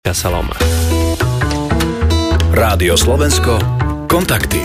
Kasalom. Rádio Slovensko, kontakty.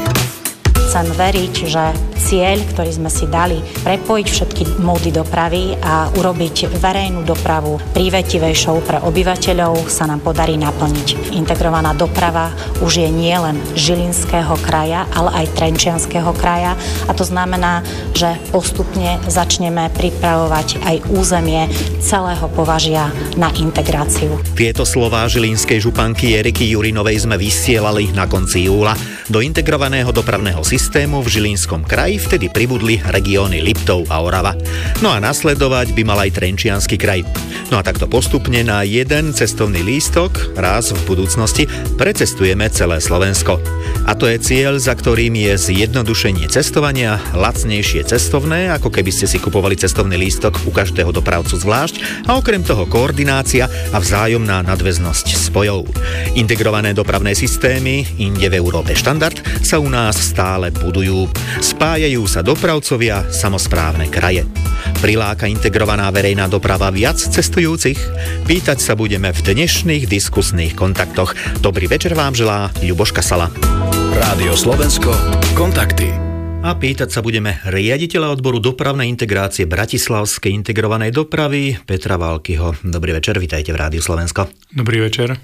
Chcem veriť, že cieľ, ktorý sme si dali, prepojiť všetky módy dopravy a urobiť verejnú dopravu prívetivejšou pre obyvateľov, sa nám podarí naplniť. Integrovaná doprava už je nielen Žilinského kraja, ale aj Trenčianskeho kraja, a to znamená, že postupne začneme pripravovať aj územie celého považia na integráciu. Tieto slová žilinskej županky Eriky Jurinovej sme vysielali na konci júla. Do integrovaného dopravného systému v Žilinskom kraji vtedy pribudli regióny Liptov a Orava. No a nasledovať by mal aj Trenčiansky kraj. No a takto postupne na jeden cestovný lístok raz v budúcnosti precestujeme celé Slovensko. A to je cieľ, za ktorým je zjednodušenie cestovania, lacnejšie cestovné, ako keby ste si kupovali cestovný lístok u každého dopravcu zvlášť, a okrem toho koordinácia a vzájomná nadväznosť spojov. Integrované dopravné systémy, inde v Európe štandard, sa u nás stále budujú. Spájajú sa dopravcovia, samosprávne kraje. Priláka integrovaná verejná doprava viac cestujúcich? Pýtať sa budeme v dnešných diskusných kontaktoch. Dobrý večer vám želá Ľuboš Kasala. Rádio Slovensko, kontakty. A pýtať sa budeme riaditeľa odboru dopravnej integrácie Bratislavskej integrovanej dopravy Petra Valkyho. Dobrý večer, vitajte v Rádiu Slovensko. Dobrý večer.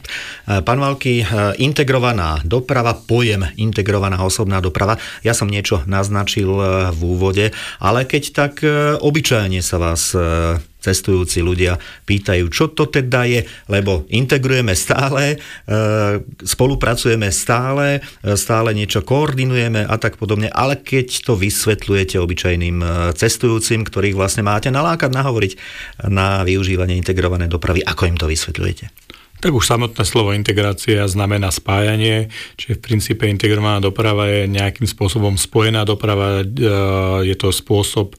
Pán Valky, integrovaná doprava, pojem integrovaná osobná doprava. Ja som niečo naznačil v úvode, ale keď tak obyčajne sa vás cestujúci ľudia pýtajú, čo to teda je, lebo integrujeme stále, spolupracujeme stále niečo koordinujeme a tak podobne, ale keď to vysvetľujete obyčajným cestujúcim, ktorých vlastne máte nalákať, nahovoriť na využívanie integrovanej dopravy, ako im to vysvetľujete? Tak už samotné slovo integrácia znamená spájanie, čiže v princípe integrovaná doprava je nejakým spôsobom spojená doprava, je to spôsob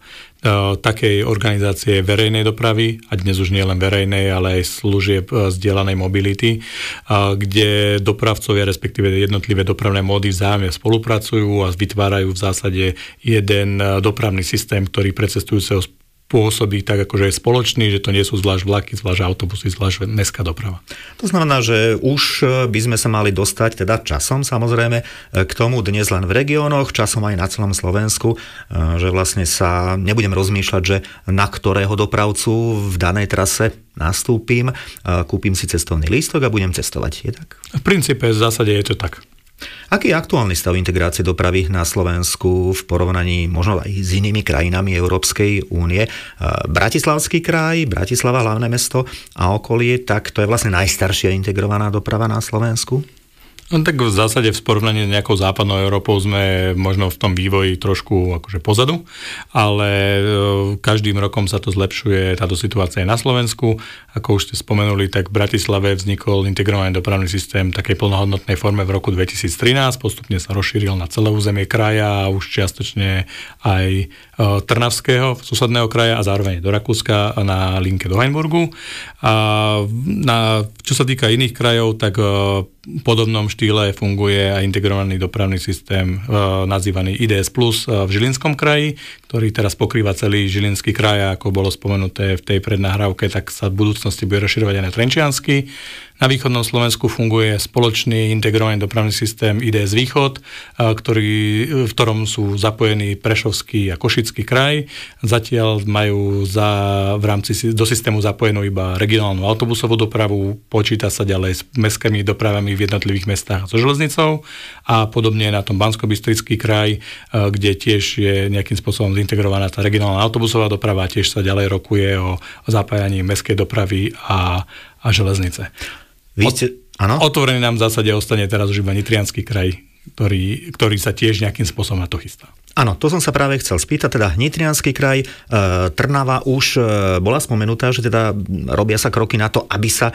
takej organizácie verejnej dopravy, a dnes už nie len verejnej, ale aj služieb zdieľanej mobility, kde dopravcovia, respektíve jednotlivé dopravné módy vzájomne spolupracujú a vytvárajú v zásade jeden dopravný systém, ktorý pre cestujúceho pôsobí tak, akože je spoločný, že to nie sú zvlášť vlaky, zvlášť autobusy, zvlášť mestská doprava. To znamená, že už by sme sa mali dostať, teda časom samozrejme, k tomu dnes len v regiónoch, časom aj na celom Slovensku, že vlastne sa nebudem rozmýšľať, že na ktorého dopravcu v danej trase nastúpim, kúpim si cestovný lístok a budem cestovať. Je tak? V princípe v zásade je to tak. Aký je aktuálny stav integrácie dopravy na Slovensku v porovnaní možno aj s inými krajinami Európskej únie? Bratislavský kraj, Bratislava, hlavné mesto a okolie, tak to je vlastne najstaršia integrovaná doprava na Slovensku? No tak v zásade v porovnaní s nejakou západnou Európou sme možno v tom vývoji trošku akože pozadu, ale každým rokom sa to zlepšuje, táto situácia je na Slovensku. Ako už ste spomenuli, tak v Bratislave vznikol integrovaný dopravný systém v takej plnohodnotnej forme v roku 2013, postupne sa rozšíril na celé územie kraja a už čiastočne aj Trnavského, susedného kraja, a zároveň do Rakúska na linke do Hainburgu. A čo sa týka iných krajov, tak v podobnom štýle funguje aj integrovaný dopravný systém nazývaný IDS Plus v Žilinskom kraji, ktorý teraz pokrýva celý Žilinský kraj, a ako bolo spomenuté v tej prednahrávke, tak sa v budúcnosti bude rozširovať aj na Trenčiansky. Na východnom Slovensku funguje spoločný integrovaný dopravný systém IDS Východ, v ktorom sú zapojení Prešovský a Košický kraj. Zatiaľ majú do systému zapojenú iba regionálnu autobusovú dopravu, počíta sa ďalej s mestskými dopravami v jednotlivých mestách a so železnicou, a podobne na tom Banskobystrický kraj, kde tiež je nejakým spôsobom zintegrovaná tá regionálna autobusová doprava, a tiež sa ďalej rokuje o zapájaní mestskej dopravy a železnice. Otvorený nám v zásade ostane teraz už iba Nitriansky kraj, ktorý sa tiež nejakým spôsobom na to chystá. Áno, to som sa práve chcel spýtať, teda Nitriansky kraj, Trnava už bola spomenutá, že teda robia sa kroky na to, aby sa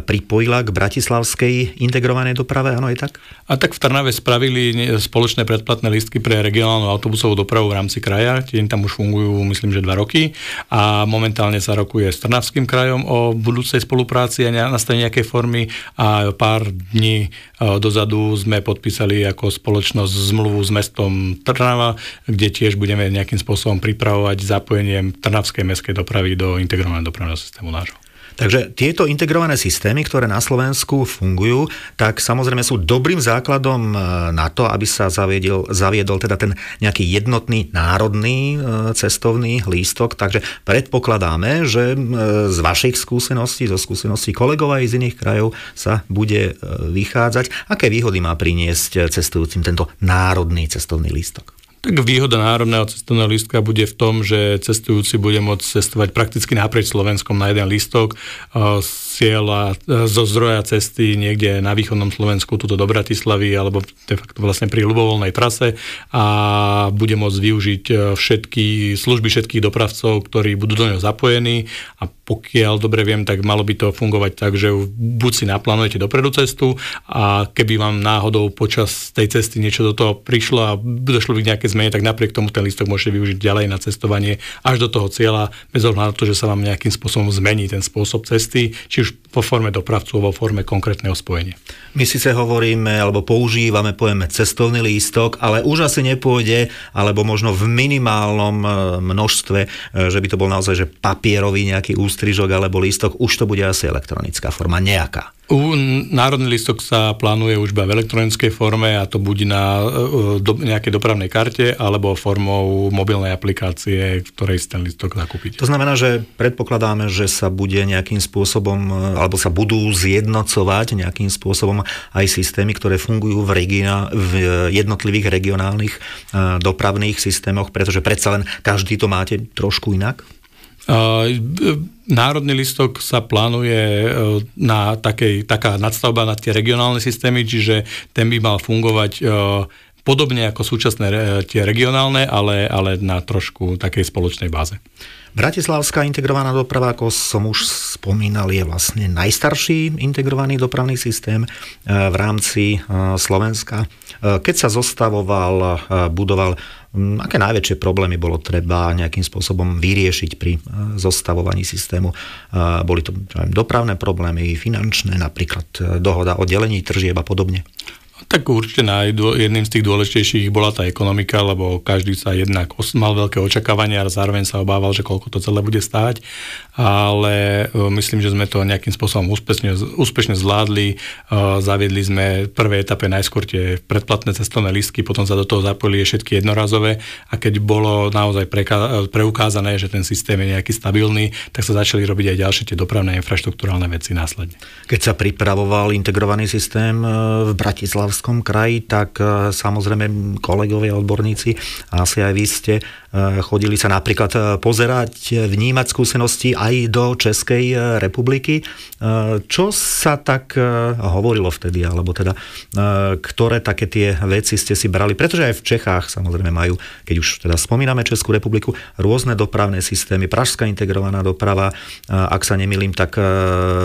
pripojila k bratislavskej integrovanej doprave, áno, je tak? A tak v Trnave spravili spoločné predplatné lístky pre regionálnu autobusovú dopravu v rámci kraja, tie tam už fungujú, myslím, že 2 roky, a momentálne sa rokuje s Trnavským krajom o budúcej spolupráci a nastavení nejakej formy, a pár dní dozadu sme podpísali ako spoločnosť zmluvu s mestom Trnava, kde tiež budeme nejakým spôsobom pripravovať zapojením trnavskej mestskej dopravy do integrovaného dopravného systému nášho. Takže tieto integrované systémy, ktoré na Slovensku fungujú, tak samozrejme sú dobrým základom na to, aby sa zaviedol teda ten nejaký jednotný národný cestovný lístok. Takže predpokladáme, že z vašich skúseností, zo skúseností kolegov aj z iných krajov sa bude vychádzať. Aké výhody má priniesť cestujúcim tento národný cestovný lístok? Tak výhoda národného cestovného lístka bude v tom, že cestujúci bude môcť cestovať prakticky naprieč Slovenskom na jeden lístok cieľa zo zdroja cesty niekde na východnom Slovensku, tuto do Bratislavy, alebo de facto vlastne pri ľubovoľnej trase a bude môcť využiť služby všetkých dopravcov, ktorí budú do neho zapojení a pokiaľ dobre viem, tak malo by to fungovať tak, že buď si naplánujete dopredu cestu a keby vám náhodou počas tej cesty niečo do toho prišlo a došlo by k nejaké zmene, tak napriek tomu ten lístok môžete využiť ďalej na cestovanie až do toho cieľa, bez ohľadu na to, že sa vám nejakým spôsobom zmení ten spôsob cesty, či už vo forme dopravcu, vo forme konkrétneho spojenia. My síce hovoríme, alebo používame pojem cestovný lístok, ale už asi nepôjde, alebo možno v minimálnom množstve, že by to bol naozaj že papierový nejaký ústrižok alebo lístok, už to bude asi elektronická forma nejaká. Národný lístok sa plánuje už iba v elektronickej forme a to buď na nejakej dopravnej karte alebo formou mobilnej aplikácie, v ktorej si ten lístok zakúpiť. To znamená, že predpokladáme, že sa bude nejakým spôsobom alebo sa budú zjednocovať nejakým spôsobom aj systémy, ktoré fungujú v jednotlivých regionálnych dopravných systémoch, pretože predsa len každý to máte trošku inak? Národný lístok sa plánuje na taká nadstavba na tie regionálne systémy, čiže ten by mal fungovať podobne ako súčasné tie regionálne, ale na trošku takej spoločnej báze. Bratislavská integrovaná doprava, ako som už spomínal, je vlastne najstarší integrovaný dopravný systém v rámci Slovenska. Keď sa zostavoval, budoval, aké najväčšie problémy bolo treba nejakým spôsobom vyriešiť pri zostavovaní systému? Boli to dopravné problémy, finančné, napríklad dohoda o delení tržieb a podobne? Tak určite jedným z tých dôležitejších bola tá ekonomika, lebo každý sa jednak mal veľké očakávania a zároveň sa obával, že koľko to celé bude stáť. Ale myslím, že sme to nejakým spôsobom úspešne zvládli. Zaviedli sme v prvej etape najskôr tie predplatné cestovné lístky, potom sa do toho zapojili všetky jednorazové a keď bolo naozaj preukázané, že ten systém je nejaký stabilný, tak sa začali robiť aj ďalšie tie dopravné infraštruktúrálne veci následne. Keď sa pripravoval integrovaný systém v Bratislavskom kraji, tak samozrejme kolegovia, odborníci, asi aj vy ste chodili sa napríklad pozerať, vnímať skúsenosti aj do Českej republiky. Čo sa tak hovorilo vtedy, alebo teda ktoré také tie veci ste si brali? Pretože aj v Čechách samozrejme majú, keď už teda spomíname Českú republiku, rôzne dopravné systémy, pražská integrovaná doprava. Ak sa nemýlim, tak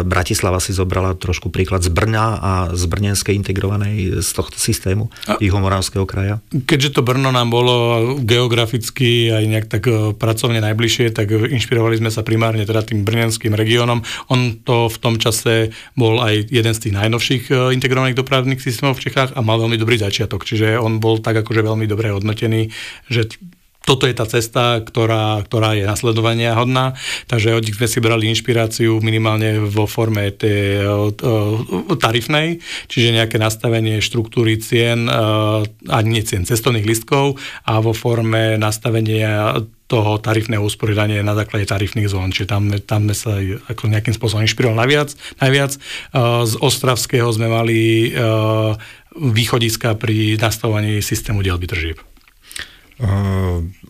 Bratislava si zobrala trošku príklad z Brna a z brnenskej integrovanej z tohto systému Jihomoravského kraja. Keďže to Brno nám bolo geograficky aj nejak tak pracovne najbližšie, tak inšpirovali sme sa primárne teda tým brnenským regiónom. On to v tom čase bol aj jeden z tých najnovších integrovaných dopravných systémov v Čechách a mal veľmi dobrý začiatok. Čiže on bol tak akože veľmi dobre hodnotený, že toto je tá cesta, ktorá je nasledovania hodná, takže od nich sme si brali inšpiráciu minimálne vo forme tarifnej, čiže nejaké nastavenie štruktúry cien, ani nie cien, cestovných lístkov a vo forme nastavenia toho tarifného usporiadania na základe tarifných zón. Čiže tam sme sa ako nejakým spôsobom inšpirovali najviac. Z Ostravského sme mali východiska pri nastavovaní systému dielby tržieb.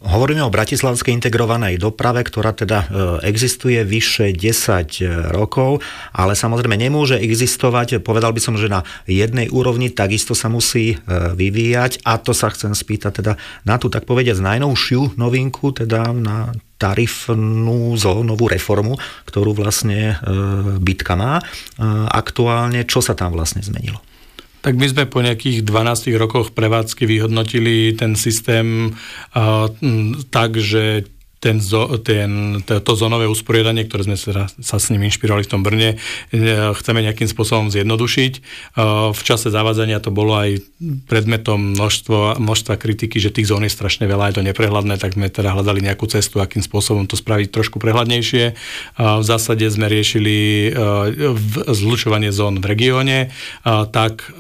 Hovoríme o bratislavskej integrovanej doprave, ktorá teda existuje vyše 10 rokov, ale samozrejme nemôže existovať, povedal by som, že na jednej úrovni, takisto sa musí vyvíjať a to sa chcem spýtať teda na tú, tak povediať, najnovšiu novinku, teda na tarifnú zónovú reformu, ktorú vlastne bitka má. Aktuálne, čo sa tam vlastne zmenilo? Tak my sme po nejakých 12 rokoch prevádzky vyhodnotili ten systém tak, že to zónové usporiadanie, ktoré sme sa s ním inšpirovali v tom Brne, chceme nejakým spôsobom zjednodušiť. V čase zavádzania to bolo aj predmetom množstva kritiky, že tých zón je strašne veľa, je to neprehľadné, tak sme teda hľadali nejakú cestu, akým spôsobom to spraviť trošku prehľadnejšie. V zásade sme riešili zlučovanie zón v regióne, tak,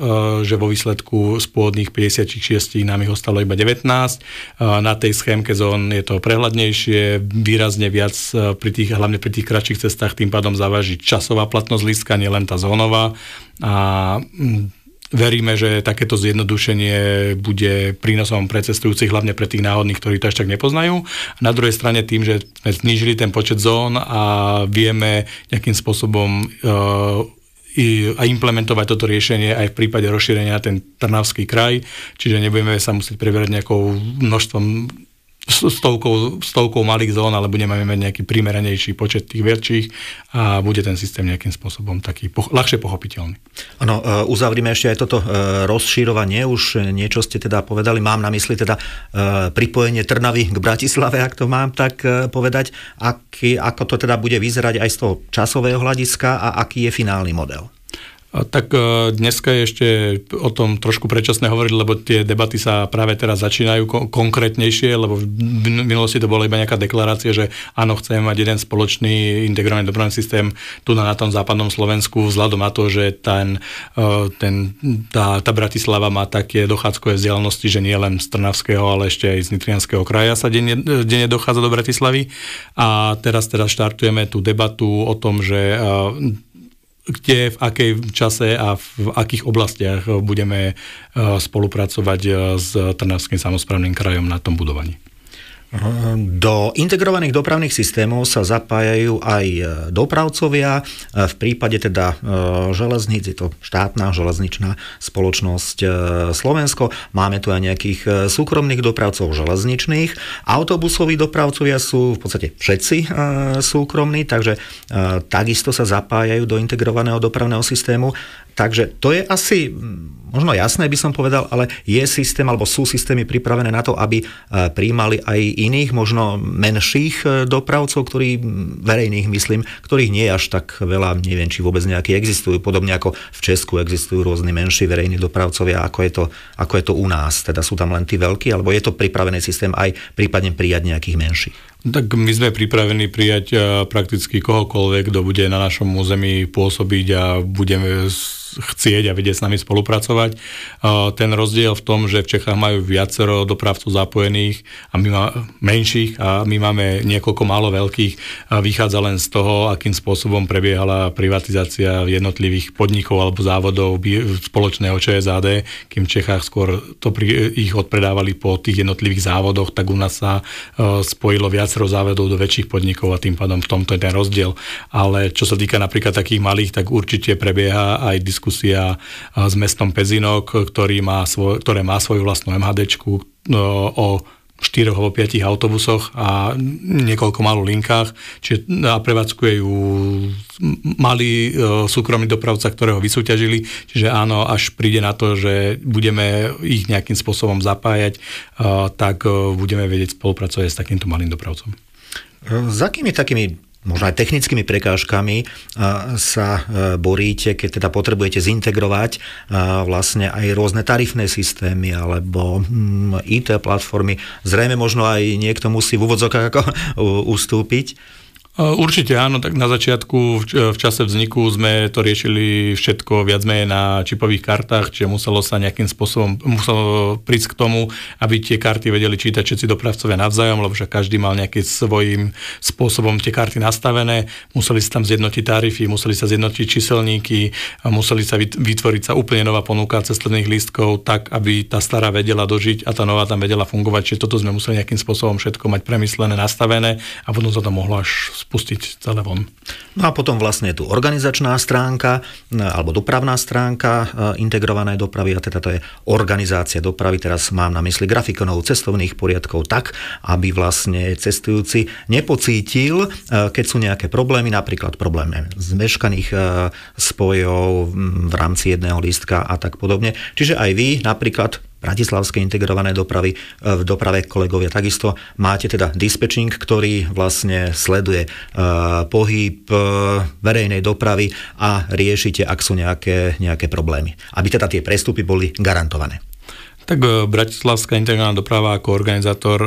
že vo výsledku z pôvodných 56 nám ich ostalo iba 19. Na tej schémke zón je to prehľadnejšie, výrazne viac hlavne pri tých kratších cestách, tým pádom závaží časová platnosť lístka, nielen tá zónová. A veríme, že takéto zjednodušenie bude prínosom pre cestujúcich, hlavne pre tých náhodných, ktorí to až tak nepoznajú. A na druhej strane tým, že sme znížili ten počet zón a vieme nejakým spôsobom a implementovať toto riešenie aj v prípade rozšírenia ten Trnavský kraj, čiže nebudeme sa musieť preberať nejakou množstvom stovkou malých zón, ale budeme mať nejaký primeranejší počet tých väčších a bude ten systém nejakým spôsobom taký ľahšie pochopiteľný. Áno, uzavrime ešte aj toto rozširovanie, už niečo ste teda povedali, mám na mysli teda pripojenie Trnavy k Bratislave, ak to mám tak povedať, ako to teda bude vyzerať aj z toho časového hľadiska a aký je finálny model? Tak dneska je ešte o tom trošku predčasné hovoriť, lebo tie debaty sa práve teraz začínajú konkrétnejšie, lebo v minulosti to bola iba nejaká deklarácia, že áno, chceme mať jeden spoločný integrovaný dopravný systém tu na tom západnom Slovensku, vzhľadom na to, že tá Bratislava má také dochádzkové vzdialenosti, že nie len z Trnavského, ale ešte aj z Nitrianskeho kraja sa denne dochádza do Bratislavy. A teraz štartujeme tú debatu o tom, že kde, v akej čase a v akých oblastiach budeme spolupracovať s Trnavským samosprávnym krajom na tom budovaní. Do integrovaných dopravných systémov sa zapájajú aj dopravcovia. V prípade teda železníc, je to štátna železničná spoločnosť Slovensko. Máme tu aj nejakých súkromných dopravcov železničných. Autobusoví dopravcovia sú v podstate všetci súkromní, takže takisto sa zapájajú do integrovaného dopravného systému. Takže to je asi možno jasné, by som povedal, ale je systém, alebo sú systémy pripravené na to, aby prijímali aj iných, možno menších dopravcov, verejných myslím, ktorých nie je až tak veľa, neviem, či vôbec nejakí existujú, podobne ako v Česku existujú rôzni menší verejní dopravcovia, ako je to u nás. Teda sú tam len tí veľkí, alebo je to pripravený systém aj prípadne prijať nejakých menších? Tak my sme pripravení prijať prakticky kohokoľvek, kto bude na našom území pôsobiť a budeme chcieť a vedieť s nami spolupracovať. Ten rozdiel v tom, že v Čechách majú viacero dopravcov zapojených a my menších a my máme niekoľko málo veľkých, vychádza len z toho, akým spôsobom prebiehala privatizácia jednotlivých podnikov alebo závodov spoločného ČSAD, kým v Čechách skôr ich odpredávali po tých jednotlivých závodoch, tak u nás sa spojilo viacero závodov do väčších podnikov a tým pádom v tomto je ten rozdiel. Ale čo sa týka napríklad takých malých, tak určite prebieha aj diskusia s mestom Pezinok, ktoré má svoju vlastnú MHDčku o 4 alebo 5 autobusoch a niekoľko málo linkách, čiže prevádzkuje ju malý súkromný dopravca, ktorého vysúťažili, čiže áno, až príde na to, že budeme ich nejakým spôsobom zapájať, tak budeme vedieť spolupracovať s takýmto malým dopravcom. S akými takými možno aj technickými prekážkami sa boríte, keď teda potrebujete zintegrovať vlastne aj rôzne tarifné systémy alebo IT platformy. Zrejme možno aj niekto musí v úvodzokách ako ustúpiť. Určite áno, tak na začiatku v čase vzniku sme to riešili všetko viac menej na čipových kartách, čiže muselo prísť k tomu, aby tie karty vedeli čítať všetci dopravcovia navzájom, lebo však každý mal nejakým svojím spôsobom tie karty nastavené, museli sa tam zjednotiť tarify, museli sa zjednotiť číselníky, museli sa vytvoriť sa úplne nová ponuka cestovných lístkov, tak aby tá stará vedela dožiť a tá nová tam vedela fungovať, čiže toto sme museli nejakým spôsobom všetko mať premyslené, nastavené a potom sa to mohlo až spustiť celé von. No a potom vlastne je tu organizačná stránka alebo dopravná stránka integrovanej dopravy a teda to je organizácia dopravy. Teraz mám na mysli grafikonov cestovných poriadkov tak, aby vlastne cestujúci nepocítil, keď sú nejaké problémy, napríklad problémy zmeškaných spojov v rámci jedného lístka a tak podobne. Čiže aj vy napríklad bratislavskej integrovanej dopravy, v doprave kolegovia takisto máte teda dispečing, ktorý vlastne sleduje pohyb verejnej dopravy a riešite, ak sú nejaké problémy. Aby teda tie prestupy boli garantované. Tak Bratislavská integrovaná doprava ako organizátor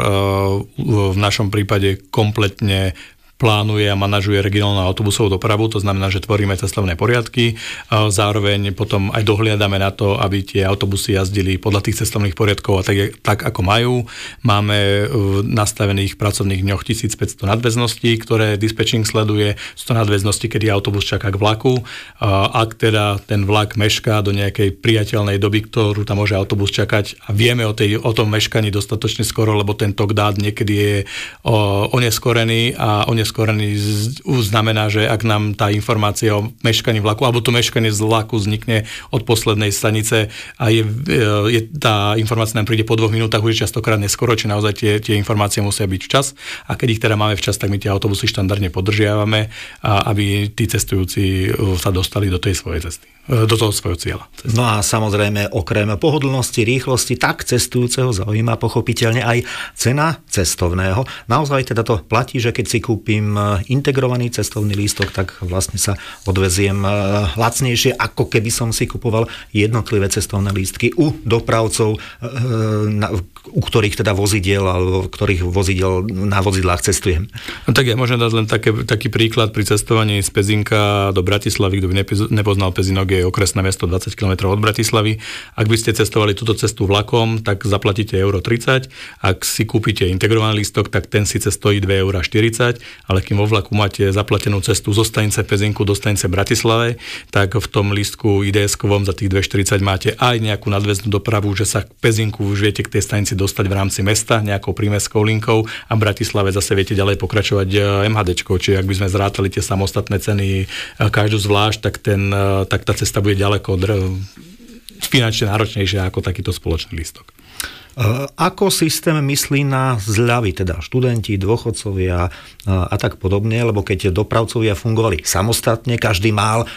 v našom prípade kompletne plánuje a manažuje regionálnu autobusovú dopravu, to znamená, že tvoríme cestovné poriadky, zároveň potom aj dohliadame na to, aby tie autobusy jazdili podľa tých cestovných poriadkov a tak ako majú. Máme v nastavených pracovných dňoch 1500 nadväzností, ktoré dispečing sleduje. Sú to nadväznosti, kedy autobus čaká k vlaku. Ak teda ten vlak mešká do nejakej priateľnej doby, ktorú tam môže autobus čakať a vieme o tom meškaní dostatočne skoro, lebo ten tok dát niekedy je oneskorený a oneskorený znamená, že ak nám tá informácia o meškaní vlaku, alebo to meškanie z vlaku vznikne od poslednej stanice a tá informácia nám príde po 2 minútach, už je častokrát neskoro, či naozaj tie informácie musia byť včas. A keď ich teda máme včas, tak my tie autobusy štandardne podržiavame, aby tí cestujúci sa dostali do tej svojej cesty, do toho svojho cieľa. No a samozrejme, okrem pohodlnosti, rýchlosti, tak cestujúceho zaujíma pochopiteľne aj cena cestovného. Naozaj teda to platí, že keď si kúpim integrovaný cestovný lístok, tak vlastne sa odveziem lacnejšie, ako keby som si kupoval jednotlivé cestovné lístky u dopravcov, u ktorých teda vozidiel, alebo ktorých vozidiel na vozidlách cestujem. No tak ja môžem dať len taký príklad pri cestovaní z Pezínka do Bratislavy. Kto by nepoznal Pezínok, je okresné mesto 20 km od Bratislavy. Ak by ste cestovali túto cestu vlakom, tak zaplatíte €30. Ak si kúpite integrovaný lístok, tak ten síce stojí €2,40, ale kým vo vlaku máte zaplatenú cestu zo stanice Pezinku do stanice Bratislave, tak v tom lístku IDS-kovom za tých €2,40 máte aj nejakú nadväznú dopravu, že sa k Pezinku už viete k tej stanici dostať v rámci mesta nejakou prímestskou linkou a v Bratislave zase viete ďalej pokračovať MHDčkou. Čiže ak by sme zrátali tie samostatné ceny každú zvlášť, tak tá cesta bude ďaleko finančne náročnejšia ako takýto spoločný lístok. Ako systém myslí na zľavy, teda študenti, dôchodcovia a tak podobne, lebo keď dopravcovia fungovali samostatne, každý mal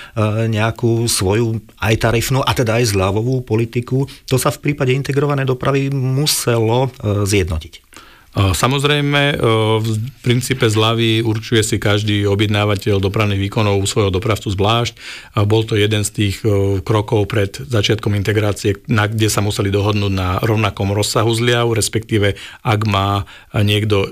nejakú svoju aj tarifnú a teda aj zľavovú politiku, to sa v prípade integrovanej dopravy muselo zjednotiť. Samozrejme, v princípe zľavy určuje si každý objednávateľ dopravných výkonov svojho dopravcu zvlášť. Bol to jeden z tých krokov pred začiatkom integrácie, kde sa museli dohodnúť na rovnakom rozsahu zľav, respektíve ak má niekto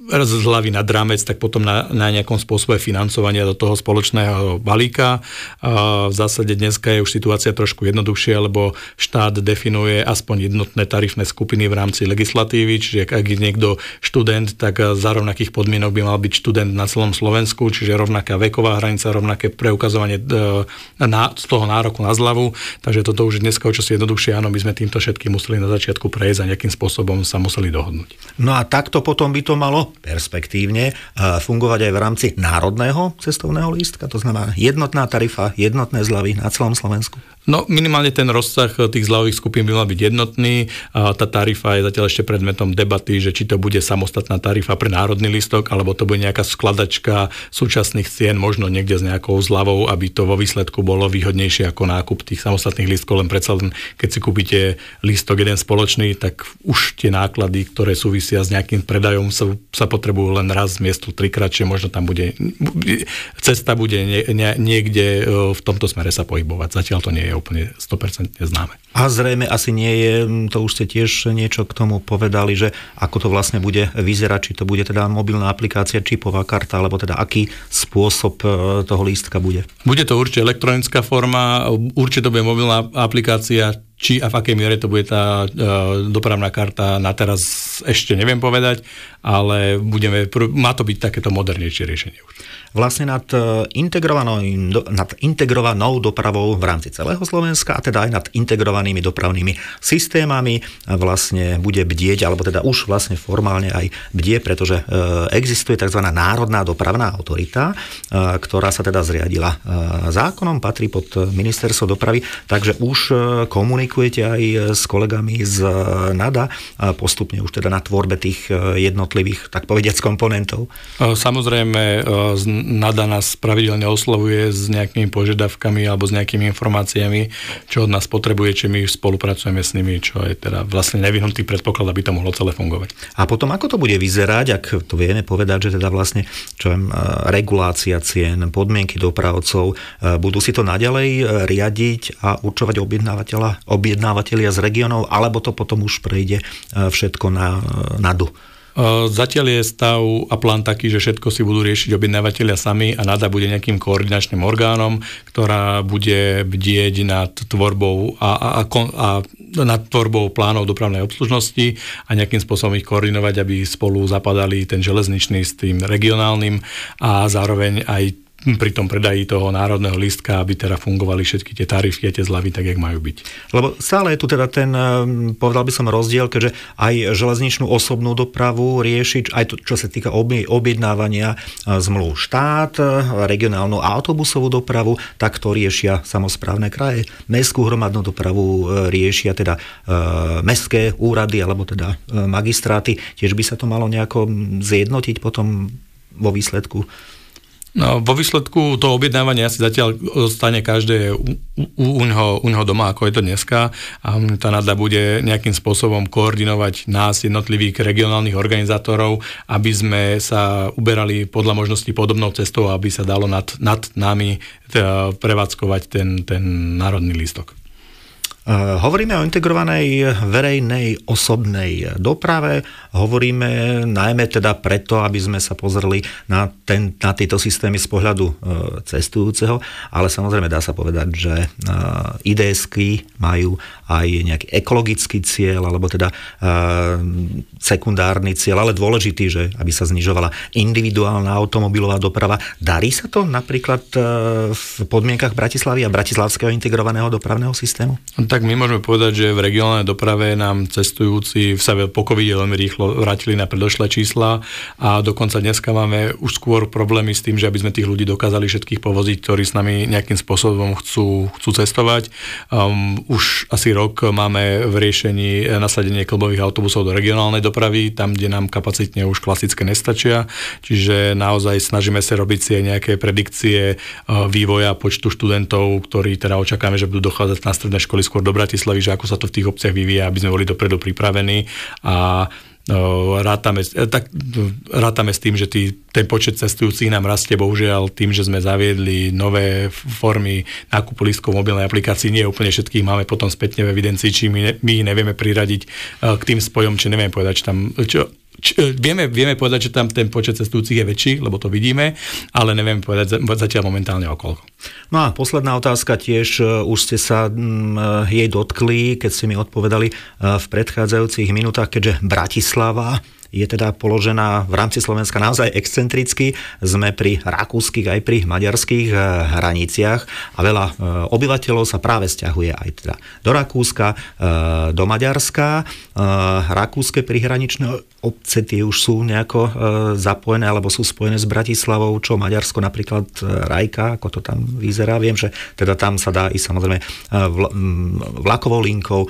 zľavy nad rámec, tak potom na nejakom spôsobe financovania do toho spoločného balíka. V zásade dneska je už situácia trošku jednoduchšia, lebo štát definuje aspoň jednotné tarifné skupiny v rámci legislatívy, čiže ak je niekto študent, tak za rovnakých podmienok by mal byť študent na celom Slovensku, čiže rovnaká veková hranica, rovnaké preukazovanie z toho nároku na zľavu. Takže toto už je dneska čosi jednoduchšie. Áno, my sme týmto všetkým museli na začiatku prejsť a nejakým spôsobom sa museli dohodnúť. No a takto potom by to malo perspektívne fungovať aj v rámci národného cestovného lístka, to znamená jednotná tarifa, jednotné zľavy na celom Slovensku. No minimálne ten rozsah tých zľavových skupín by mal byť jednotný. Tá tarifa je zatiaľ ešte predmetom debaty, že či to bude samostatná tarifa pre národný lístok, alebo to bude nejaká skladačka súčasných cien, možno niekde s nejakou zľavou, aby to vo výsledku bolo výhodnejšie ako nákup tých samostatných lístkov. Len predsa len, keď si kúpite lístok jeden spoločný, tak už tie náklady, ktoré súvisia s nejakým predajom, sa potrebujú len raz miesto 3-krát, čiže možno tam cesta bude niekde v tomto smere sa pohybovať. Zatiaľ to nie je úplne 100% známe. A zrejme asi nie je, to už ste tiež niečo k tomu povedali, že ako to vlastne bude vyzerať, či to bude teda mobilná aplikácia, čipová karta, alebo teda aký spôsob toho lístka bude? Bude to určite elektronická forma, určite to bude mobilná aplikácia, či a v akej miere to bude tá dopravná karta, na teraz ešte neviem povedať, ale má to byť takéto modernejšie riešenie už. Vlastne nad integrovanou dopravou v rámci celého Slovenska a teda aj nad integrovanými dopravnými systémami vlastne bude bdieť, alebo teda už vlastne formálne aj bdie, pretože existuje tzv. Národná dopravná autorita, ktorá sa teda zriadila zákonom, patrí pod ministerstvo dopravy, takže už komunikujete aj s kolegami z NADA postupne už teda na tvorbe tých jednotných jednotlivých, tak povediac, komponentov? Samozrejme, NADA nás pravidelne oslovuje s nejakými požiadavkami alebo s nejakými informáciami, čo od nás potrebuje, či my spolupracujeme s nimi, čo je teda vlastne nevyhnutý predpoklad, aby to mohlo celé fungovať. A potom ako to bude vyzerať, ak to vieme povedať, že teda vlastne regulácia cien, podmienky dopravcov, budú si to naďalej riadiť a určovať objednávateľia z regiónov, alebo to potom už prejde všetko na NADU? Zatiaľ je stav a plán taký, že všetko si budú riešiť objednávateľia sami a NADA bude nejakým koordinačným orgánom, ktorá bude bdieť nad tvorbou a nad tvorbou plánov dopravnej obslužnosti a nejakým spôsobom ich koordinovať, aby spolu zapadali ten železničný s tým regionálnym a zároveň aj pri tom predaji toho národného lístka, aby teda fungovali všetky tie tarify a tie zľavy tak, jak majú byť. Lebo stále je tu teda ten, povedal by som, rozdiel, keďže aj železničnú osobnú dopravu riešiť, aj to, čo sa týka objednávania zmluv štát, regionálnu autobusovú dopravu, tak to riešia samosprávne kraje. Mestskú hromadnú dopravu riešia teda mestské úrady alebo teda magistráty. Tiež by sa to malo nejako zjednotiť potom vo výsledku? No, vo výsledku toho objednávania asi zatiaľ stane každé u ňoho doma, ako je to dneska, a tá NADA bude nejakým spôsobom koordinovať nás, jednotlivých regionálnych organizátorov, aby sme sa uberali podľa možností podobnou cestou, aby sa dalo nad nami prevádzkovať ten národný lístok. Hovoríme o integrovanej verejnej osobnej doprave, hovoríme najmä teda preto, aby sme sa pozreli na tieto systémy z pohľadu cestujúceho, ale samozrejme dá sa povedať, že IDS-ky majú aj nejaký ekologický cieľ, alebo teda sekundárny cieľ, ale dôležitý, že aby sa znižovala individuálna automobilová doprava. Darí sa to napríklad v podmienkach Bratislavy a bratislavského integrovaného dopravného systému? Tak my môžeme povedať, že v regionálnej doprave nám cestujúci sa po covide veľmi rýchlo vrátili na predošlé čísla a dokonca dneska máme už skôr problémy s tým, že aby sme tých ľudí dokázali všetkých povoziť, ktorí s nami nejakým spôsobom chcú cestovať. Už asi rok máme v riešení nasadenie klbových autobusov do regionálnej dopravy, tam, kde nám kapacitne už klasické nestačia. Čiže naozaj snažíme sa robiť si aj nejaké predikcie vývoja počtu študentov, ktorí teda očakáme, že budú dochádzať na stredné školy skôr do Bratislavy, že ako sa to v tých obciach vyvíja, aby sme boli dopredu pripravení a rátame s tým, že ten počet cestujúcich nám rastie, bohužiaľ tým, že sme zaviedli nové formy nákupu lístkov v mobilnej aplikácii, nie úplne všetkých máme potom spätne v evidencii, či my ich nevieme priradiť k tým spojom, či nevieme povedať, vieme povedať, že tam ten počet cestujúcich je väčší, lebo to vidíme, ale nevieme povedať zatiaľ momentálne o koľko. No a posledná otázka tiež, už ste sa jej dotkli, keď ste mi odpovedali v predchádzajúcich minútach, keďže Bratislava je teda položená v rámci Slovenska naozaj excentricky. Sme pri rakúskych aj pri maďarských hraniciach a veľa obyvateľov sa práve sťahuje aj teda do Rakúska, do Maďarska. Rakúske prihraničné obce tie už sú nejako zapojené alebo sú spojené s Bratislavou, čo Maďarsko napríklad Rajka, ako to tam vyzerá. Viem, že teda tam sa dá ísť samozrejme vlakovou linkou,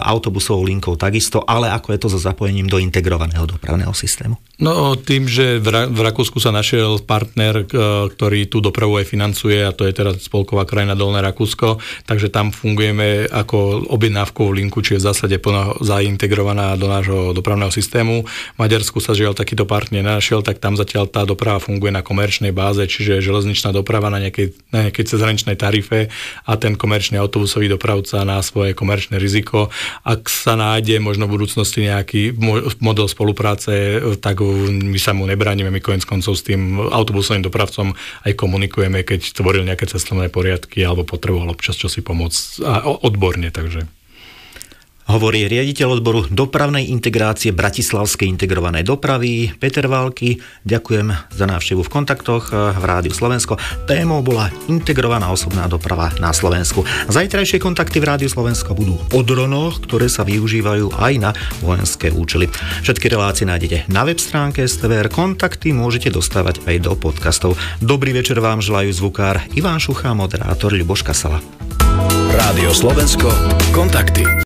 autobusovou linkou takisto, ale ako je to so zapojením do integrovaného dopravného systému? No tým, že v Rakúsku sa našiel partner, ktorý tú dopravu aj financuje, a to je teda spolková krajina Dolné Rakúsko, takže tam fungujeme ako objednávkovú linku, či je v zásade plno zaintegrovaná do nášho dopravného systému. V Maďarsku sa žiaľ takýto partner našiel, tak tam zatiaľ tá doprava funguje na komerčnej báze, čiže železničná doprava na nejakej cezhraničnej tarife a ten komerčný autobusový dopravca na svoje komerčné riziko. Ak sa nájde možno v budúcnosti nejaký model spolupráce, tak my sa mu nebránime, my koniec koncov s tým autobusovým dopravcom aj komunikujeme, keď tvoril nejaké cestovné poriadky alebo potreboval občas čosi pomôcť odborne, takže. Hovorí riaditeľ odboru dopravnej integrácie Bratislavskej integrovanej dopravy Peter Války. Ďakujem za návštevu v Kontaktoch v Rádiu Slovensko. Témou bola integrovaná osobná doprava na Slovensku. Zajtrajšie Kontakty v Rádiu Slovensko budú o dronoch, ktoré sa využívajú aj na vojenské účely. Všetky relácie nájdete na web stránke STVR. Kontakty môžete dostávať aj do podcastov. Dobrý večer vám želajú zvukár Ivan Šucha, moderátor Ľuboš Kasala. Rádio Slovensko, Kontakty.